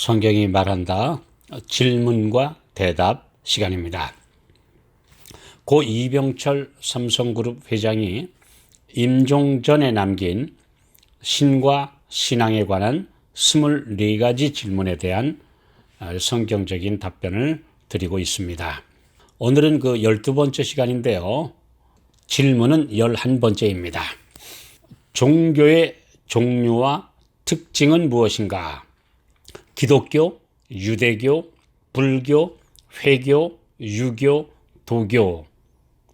성경이 말한다. 질문과 대답 시간입니다. 고 이병철 삼성그룹 회장이 임종전에 남긴 신과 신앙에 관한 24가지 질문에 대한 성경적인 답변을 드리고 있습니다. 오늘은 그 12번째 시간인데요. 질문은 11번째입니다. 종교의 종류와 특징은 무엇인가? 기독교, 유대교, 불교, 회교, 유교, 도교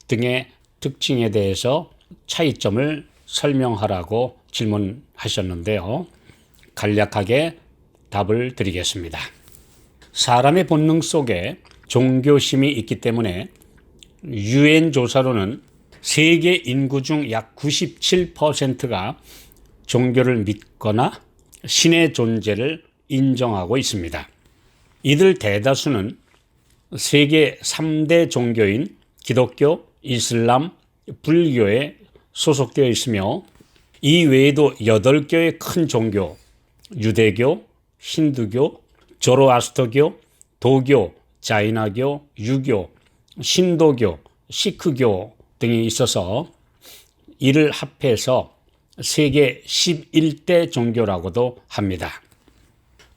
등의 특징에 대해서 차이점을 설명하라고 질문하셨는데요. 간략하게 답을 드리겠습니다. 사람의 본능 속에 종교심이 있기 때문에 유엔 조사로는 세계 인구 중 약 97%가 종교를 믿거나 신의 존재를 인정하고 있습니다. 이들 대다수는 세계 3대 종교인 기독교, 이슬람, 불교에 소속되어 있으며 이 외에도 8개의 큰 종교, 유대교, 힌두교, 조로아스터교, 도교, 자이나교, 유교, 신도교, 시크교 등이 있어서 이를 합해서 세계 11대 종교라고도 합니다.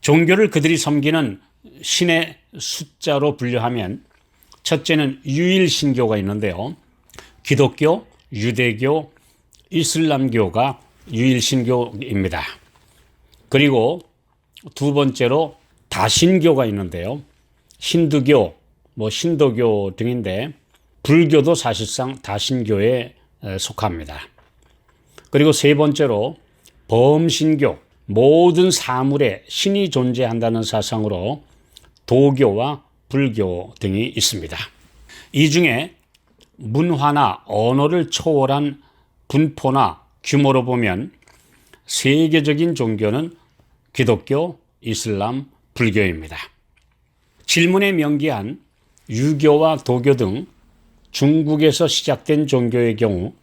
종교를 그들이 섬기는 신의 숫자로 분류하면 첫째는 유일신교가 있는데요. 기독교, 유대교, 이슬람교가 유일신교입니다. 그리고 두 번째로 다신교가 있는데요. 힌두교, 신도교 등인데 불교도 사실상 다신교에 속합니다. 그리고 세 번째로 범신교, 모든 사물에 신이 존재한다는 사상으로 도교와 불교 등이 있습니다. 이 중에 문화나 언어를 초월한 분포나 규모로 보면 세계적인 종교는 기독교, 이슬람, 불교입니다. 질문에 명기한 유교와 도교 등 중국에서 시작된 종교의 경우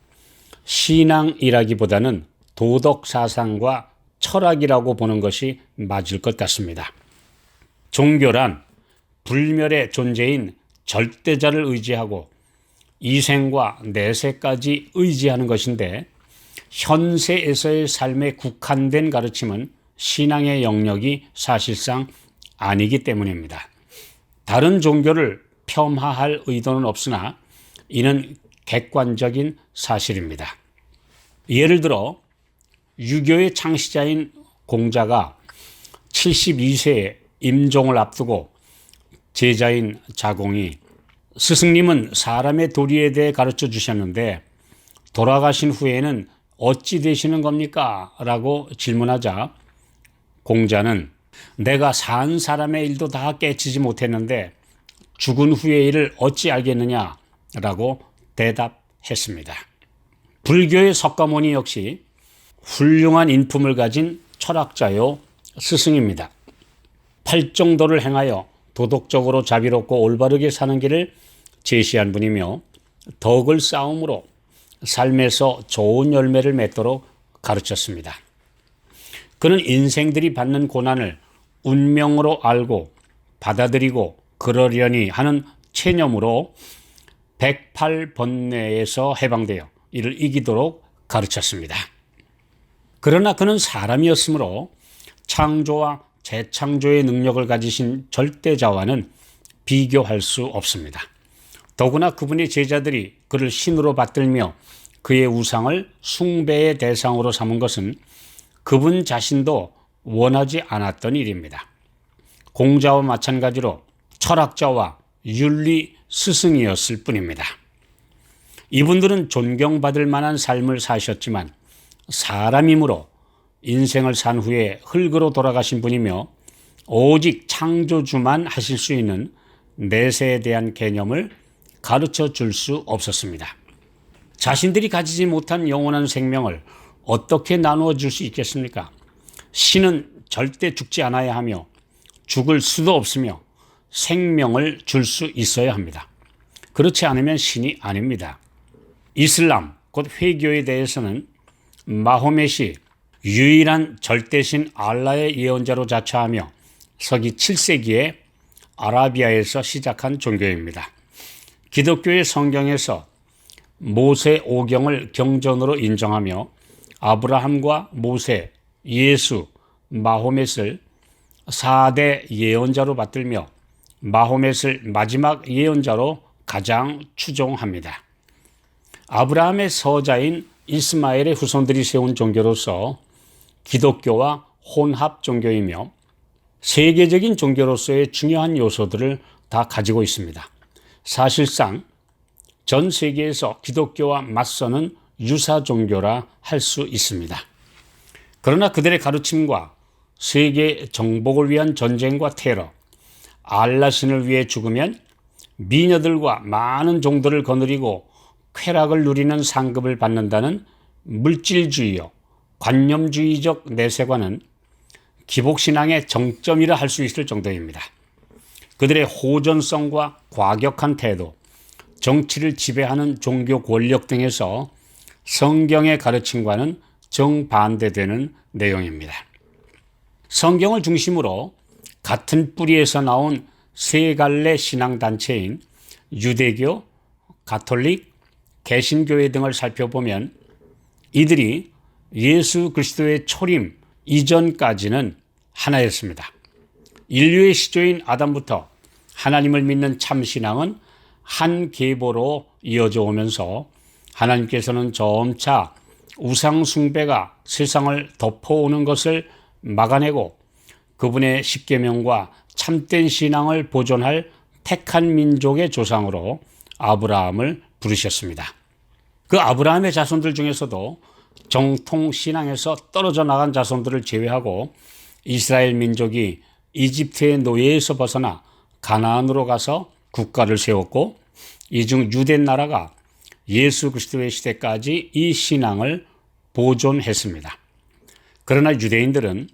신앙이라기보다는 도덕 사상과 철학이라고 보는 것이 맞을 것 같습니다. 종교란 불멸의 존재인 절대자를 의지하고 이생과 내세까지 의지하는 것인데 현세에서의 삶에 국한된 가르침은 신앙의 영역이 사실상 아니기 때문입니다. 다른 종교를 폄하할 의도는 없으나 이는 객관적인 사실입니다. 예를 들어 유교의 창시자인 공자가 72세에 임종을 앞두고 제자인 자공이 스승님은 사람의 도리에 대해 가르쳐 주셨는데 돌아가신 후에는 어찌 되시는 겁니까? 라고 질문하자 공자는 내가 산 사람의 일도 다 깨치지 못했는데 죽은 후의 일을 어찌 알겠느냐? 라고 대답했습니다. 불교의 석가모니 역시 훌륭한 인품을 가진 철학자요 스승입니다. 팔정도를 행하여 도덕적으로 자비롭고 올바르게 사는 길을 제시한 분이며 덕을 쌓음으로 삶에서 좋은 열매를 맺도록 가르쳤습니다. 그는 인생들이 받는 고난을 운명으로 알고 받아들이고 그러려니 하는 체념으로 108번뇌에서 해방되어 이를 이기도록 가르쳤습니다. 그러나 그는 사람이었으므로 창조와 재창조의 능력을 가지신 절대자와는 비교할 수 없습니다. 더구나 그분의 제자들이 그를 신으로 받들며 그의 우상을 숭배의 대상으로 삼은 것은 그분 자신도 원하지 않았던 일입니다. 공자와 마찬가지로 철학자와 윤리 스승이었을 뿐입니다. 이분들은 존경받을 만한 삶을 사셨지만 사람이므로 인생을 산 후에 흙으로 돌아가신 분이며 오직 창조주만 하실 수 있는 내세에 대한 개념을 가르쳐 줄 수 없었습니다. 자신들이 가지지 못한 영원한 생명을 어떻게 나누어 줄 수 있겠습니까? 신은 절대 죽지 않아야 하며 죽을 수도 없으며 생명을 줄 수 있어야 합니다. 그렇지 않으면 신이 아닙니다. 이슬람, 곧 회교에 대해서는 마호멧이 유일한 절대신 알라의 예언자로 자처하며 서기 7세기에 아라비아에서 시작한 종교입니다. 기독교의 성경에서 모세 오경을 경전으로 인정하며 아브라함과 모세, 예수, 마호멧을 4대 예언자로 받들며 마호멧을 마지막 예언자로 가장 추종합니다. 아브라함의 서자인 이스마엘의 후손들이 세운 종교로서 기독교와 혼합 종교이며 세계적인 종교로서의 중요한 요소들을 다 가지고 있습니다. 사실상 전 세계에서 기독교와 맞서는 유사 종교라 할 수 있습니다. 그러나 그들의 가르침과 세계 정복을 위한 전쟁과 테러, 알라신을 위해 죽으면 미녀들과 많은 종들을 거느리고 쾌락을 누리는 상급을 받는다는 물질주의요, 관념주의적 내세관은 기복신앙의 정점이라 할 수 있을 정도입니다. 그들의 호전성과 과격한 태도, 정치를 지배하는 종교 권력 등에서 성경의 가르침과는 정반대되는 내용입니다. 성경을 중심으로 같은 뿌리에서 나온 세 갈래 신앙단체인 유대교, 가톨릭, 개신교회 등을 살펴보면 이들이 예수 그리스도의 초림 이전까지는 하나였습니다. 인류의 시조인 아담부터 하나님을 믿는 참신앙은 한 계보로 이어져 오면서 하나님께서는 점차 우상 숭배가 세상을 덮어오는 것을 막아내고 그분의 십계명과 참된 신앙을 보존할 택한 민족의 조상으로 아브라함을 부르셨습니다. 그 아브라함의 자손들 중에서도 정통 신앙에서 떨어져 나간 자손들을 제외하고 이스라엘 민족이 이집트의 노예에서 벗어나 가나안으로 가서 국가를 세웠고 이중 유대 나라가 예수 그리스도의 시대까지 이 신앙을 보존했습니다. 그러나 유대인들은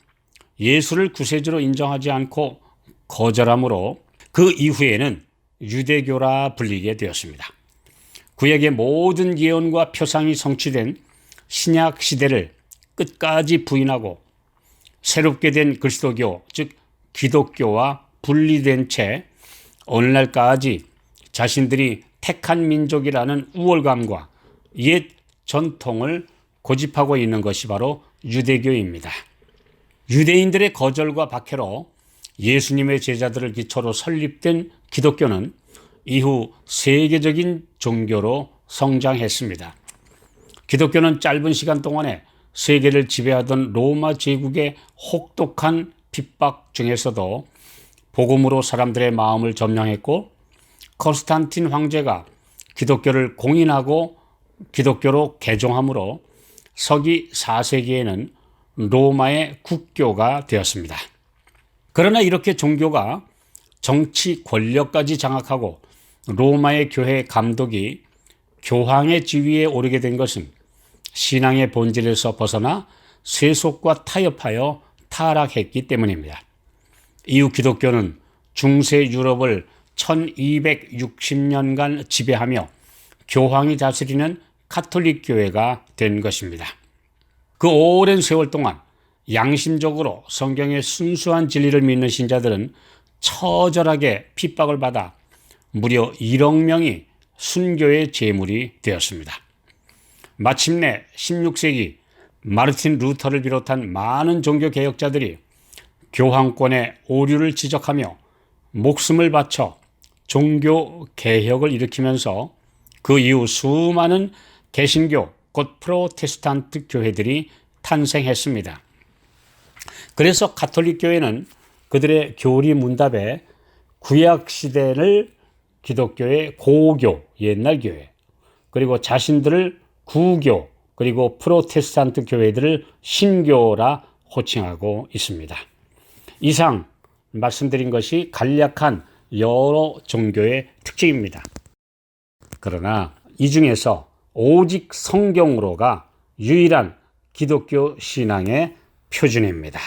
예수를 구세주로 인정하지 않고 거절함으로 그 이후에는 유대교라 불리게 되었습니다. 구약의 모든 예언과 표상이 성취된 신약 시대를 끝까지 부인하고 새롭게 된 그리스도교, 즉 기독교와 분리된 채 오늘날까지 자신들이 택한 민족이라는 우월감과 옛 전통을 고집하고 있는 것이 바로 유대교입니다. 유대인들의 거절과 박해로 예수님의 제자들을 기초로 설립된 기독교는 이후 세계적인 종교로 성장했습니다. 기독교는 짧은 시간 동안에 세계를 지배하던 로마 제국의 혹독한 핍박 중에서도 복음으로 사람들의 마음을 점령했고 컨스탄틴 황제가 기독교를 공인하고 기독교로 개종함으로 서기 4세기에는 로마의 국교가 되었습니다. 그러나 이렇게 종교가 정치 권력까지 장악하고 로마의 교회 감독이 교황의 지위에 오르게 된 것은 신앙의 본질에서 벗어나 세속과 타협하여 타락했기 때문입니다. 이후 기독교는 중세 유럽을 1260년간 지배하며 교황이 다스리는 가톨릭 교회가 된 것입니다. 그 오랜 세월 동안 양심적으로 성경의 순수한 진리를 믿는 신자들은 처절하게 핍박을 받아 무려 1억 명이 순교의 제물이 되었습니다. 마침내 16세기 마르틴 루터를 비롯한 많은 종교 개혁자들이 교황권의 오류를 지적하며 목숨을 바쳐 종교 개혁을 일으키면서 그 이후 수많은 개신교, 곧 프로테스탄트 교회들이 탄생했습니다. 그래서 가톨릭 교회는 그들의 교리 문답에 구약 시대를 기독교의 고교, 옛날 교회, 그리고 자신들을 구교, 그리고 프로테스탄트 교회들을 신교라 호칭하고 있습니다. 이상 말씀드린 것이 간략한 여러 종교의 특징입니다. 그러나 이 중에서 오직 성경으로가 유일한 기독교 신앙의 표준입니다.